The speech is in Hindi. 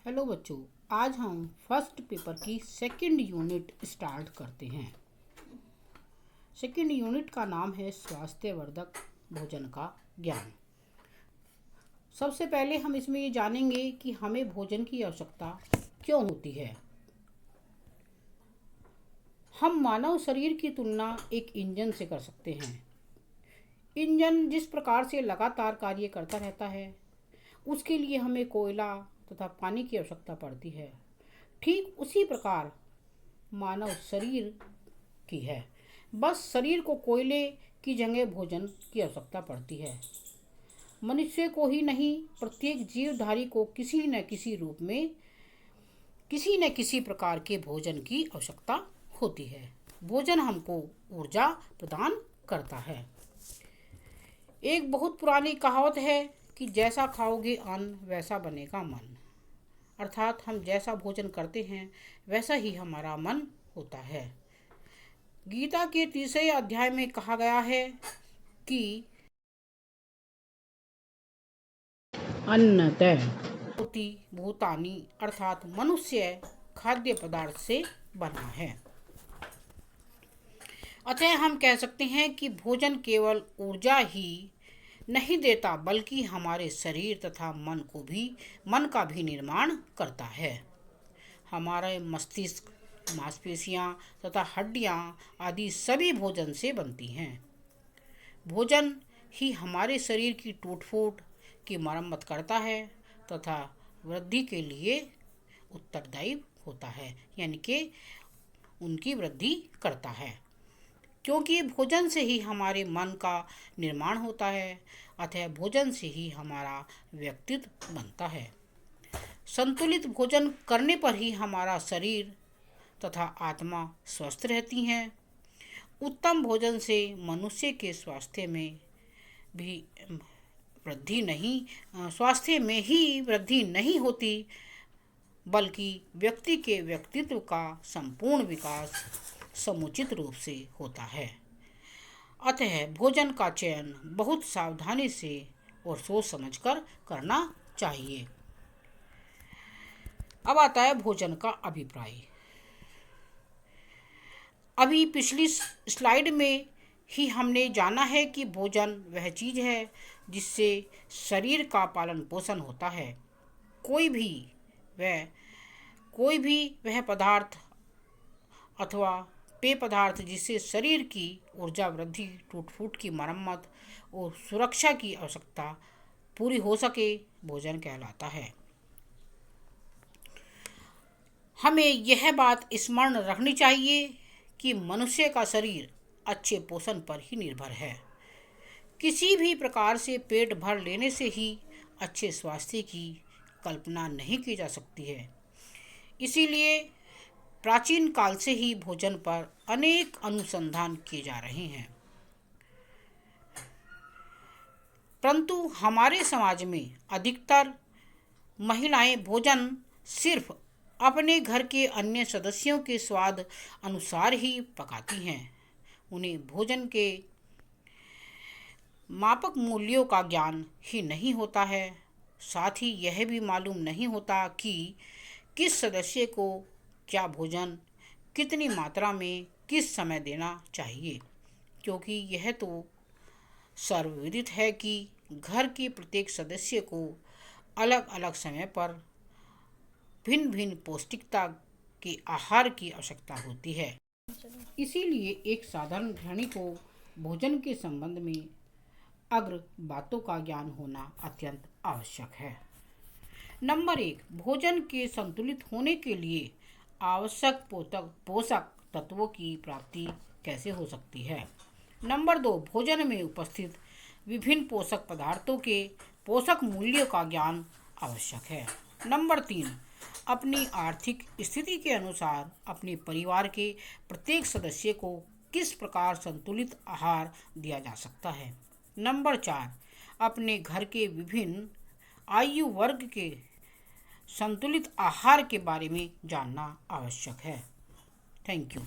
हेलो बच्चों, आज हम फर्स्ट पेपर की सेकंड यूनिट स्टार्ट करते हैं। सेकंड यूनिट का नाम है स्वास्थ्यवर्धक भोजन का ज्ञान। सबसे पहले हम इसमें ये जानेंगे कि हमें भोजन की आवश्यकता क्यों होती है। हम मानव शरीर की तुलना एक इंजन से कर सकते हैं। इंजन जिस प्रकार से लगातार कार्य करता रहता है, उसके लिए हमें कोयला तथा पानी की आवश्यकता पड़ती है। ठीक उसी प्रकार मानव शरीर की है, बस शरीर को कोयले की जगह भोजन की आवश्यकता पड़ती है। मनुष्य को ही नहीं, प्रत्येक जीवधारी को किसी न किसी रूप में किसी न किसी प्रकार के भोजन की आवश्यकता होती है। भोजन हमको ऊर्जा प्रदान करता है। एक बहुत पुरानी कहावत है कि जैसा खाओगे अन्न वैसा बनेगा मन। अर्थात हम जैसा भोजन करते हैं वैसा ही हमारा मन होता है। गीता के 3 अध्याय में कहा गया है कि अन्नतः भूति भूतानि, अर्थात मनुष्य खाद्य पदार्थ से बना है। अतः हम कह सकते हैं कि भोजन केवल ऊर्जा ही नहीं देता, बल्कि हमारे शरीर तथा मन का भी निर्माण करता है। हमारे मस्तिष्क, मांसपेशियां तथा हड्डियां आदि सभी भोजन से बनती हैं। भोजन ही हमारे शरीर की टूट फूट की मरम्मत करता है तथा वृद्धि के लिए उत्तरदायी होता है, यानी कि उनकी वृद्धि करता है। क्योंकि भोजन से ही हमारे मन का निर्माण होता है, अतः भोजन से ही हमारा व्यक्तित्व बनता है। संतुलित भोजन करने पर ही हमारा शरीर तथा आत्मा स्वस्थ रहती हैं। उत्तम भोजन से मनुष्य के स्वास्थ्य में ही वृद्धि नहीं होती, बल्कि व्यक्ति के व्यक्तित्व का संपूर्ण विकास समुचित रूप से होता है। अतः भोजन का चयन बहुत सावधानी से और सोच समझकर करना चाहिए। अब आता है भोजन का अभिप्राय। अभी पिछली स्लाइड में ही हमने जाना है कि भोजन वह चीज़ है जिससे शरीर का पालन पोषण होता है। कोई भी वह पदार्थ अथवा पेय पदार्थ जिससे शरीर की ऊर्जा वृद्धि, टूट फूट की मरम्मत और सुरक्षा की आवश्यकता पूरी हो सके, भोजन कहलाता है। हमें यह बात स्मरण रखनी चाहिए कि मनुष्य का शरीर अच्छे पोषण पर ही निर्भर है। किसी भी प्रकार से पेट भर लेने से ही अच्छे स्वास्थ्य की कल्पना नहीं की जा सकती है। इसीलिए प्राचीन काल से ही भोजन पर अनेक अनुसंधान किए जा रहे हैं। परंतु हमारे समाज में अधिकतर महिलाएं भोजन सिर्फ अपने घर के अन्य सदस्यों के स्वाद अनुसार ही पकाती हैं। उन्हें भोजन के मापक मूल्यों का ज्ञान ही नहीं होता है। साथ ही यह भी मालूम नहीं होता कि किस सदस्य को क्या भोजन कितनी मात्रा में किस समय देना चाहिए, क्योंकि यह तो सर्वविदित है कि घर के प्रत्येक सदस्य को अलग अलग समय पर भिन्न भिन्न पौष्टिकता के आहार की आवश्यकता होती है। इसीलिए एक साधारण गृहिणी को भोजन के संबंध में अग्र बातों का ज्ञान होना अत्यंत आवश्यक है। नंबर 1, भोजन के संतुलित होने के लिए आवश्यक पोषक तत्वों की प्राप्ति कैसे हो सकती है। नंबर 2, भोजन में उपस्थित विभिन्न पोषक पदार्थों के पोषक मूल्यों का ज्ञान आवश्यक है। नंबर 3, अपनी आर्थिक स्थिति के अनुसार अपने परिवार के प्रत्येक सदस्य को किस प्रकार संतुलित आहार दिया जा सकता है। नंबर 4, अपने घर के विभिन्न आयु वर्ग के संतुलित आहार के बारे में जानना आवश्यक है। Thank you.